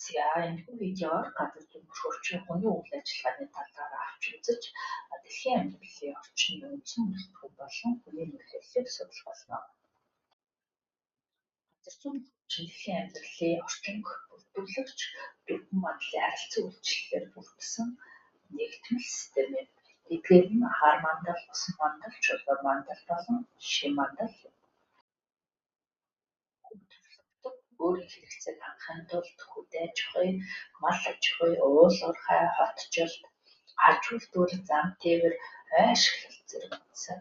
За энэхүү видеоор газар зүйн хөгжлийн хүний үйл ажиллагааны талаар авч үзэж, дэлхийн амьдралын орчны үндсэн бүрэлдэхүүн болон хүний нөлөөллийг судлах болно. Газар зүйн хөгжин дэлхийн амьдралын орчинг бүрдүүлэгч дөрвөн мандлын харилцан үйлчлэлээр бүрдсэн нэгтгэл систем юм. Эдгээр нь хар мандал, усан мандал, чулуун мандал болон шим мандал юм. Өөрийн хэрэгцээг хангахын тулд хүд аж ахуй, мал аж ахуй, уул уурхай, хотчлт, аж үйлдвэр, зам тээвэр, ойшиглалт зэрэг утсан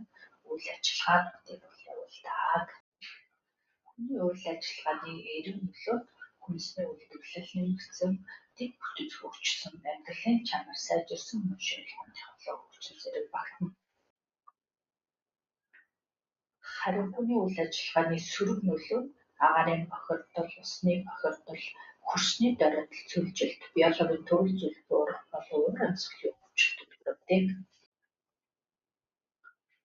үйл ажиллагаануудыг явуулдаг. Хүний үйл ажиллагааны эрен нөлөөт хүнсний үйлдвэрлэл нэмэгдсэн, дэг бүтэц хөгжсөн, амьдралын чанар сайжирсан уншилгын технологи хөгжсөн зэрэг багтана. Харин хүний үйл ажиллагааны сөрөг нөлөө агаарын бохирдол, усны бохирдол, хөрсний доройдол, цөлжилт, биологийн төрөл зүйлээр болон уур амьсгалын өвчлөлтөд хүргэдэг.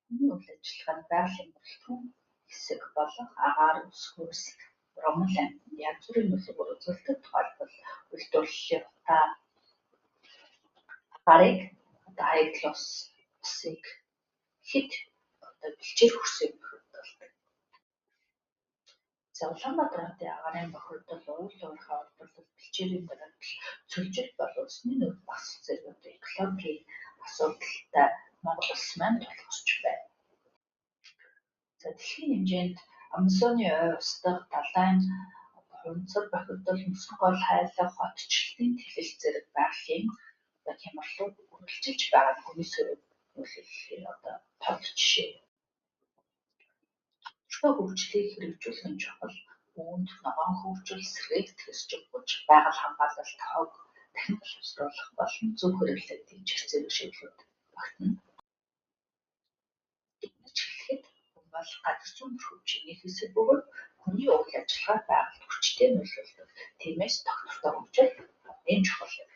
Хүний үйл ажиллагаа нь байгалийн бүрэлдэхүүн хэсэг болох агаар, ус, хөрс, урамл амьтанд янз бүрийн нөлөөгөөр үзүүлдэг. Тухайлбал үйлдвэрлэлийн утаа агарыг аяглал усыг хэд бэлчээр хөрсийг бохирдуулдаг. За Улаанбаатар хотын агаарын бохирдол, уул уурхай олборлол, бэлчээрийн доройдол, цөлжилт болон усны нөөц багасах зэрэг экологийн асуудалтай Монгол улс маань тулгарч байна. За дэлхийн хэмжээнд Амазоны ой ус дахь далайн хунцар бохирдол, мөсөн гол хайлах, хотчлтын тэлэл зэрэг байгалийн хямралууд үргэлжилж байгаа нь хүний сөрөг нөлөөллийн тод жишээ. Тодорхой хөгжлийг хэрэгжүүлэх нь чухал. Үүнд ногоон хөгжил, сэргээг тэтгэж өгч, байгаль хамгаалалт, хог дахин боловсруулах болон зөв хэрэглээд дэмжих зэрэг шийдлүүд багтана. Ингэж хэлэхэд хүн бол газар зүйн хөгжиний хэсэг бөгөөд хүний үйл ажиллагаа байгальд хүчтэй нөлөөлдөг. Тиймээс доктортой хөгжил хамгийн чухал юм.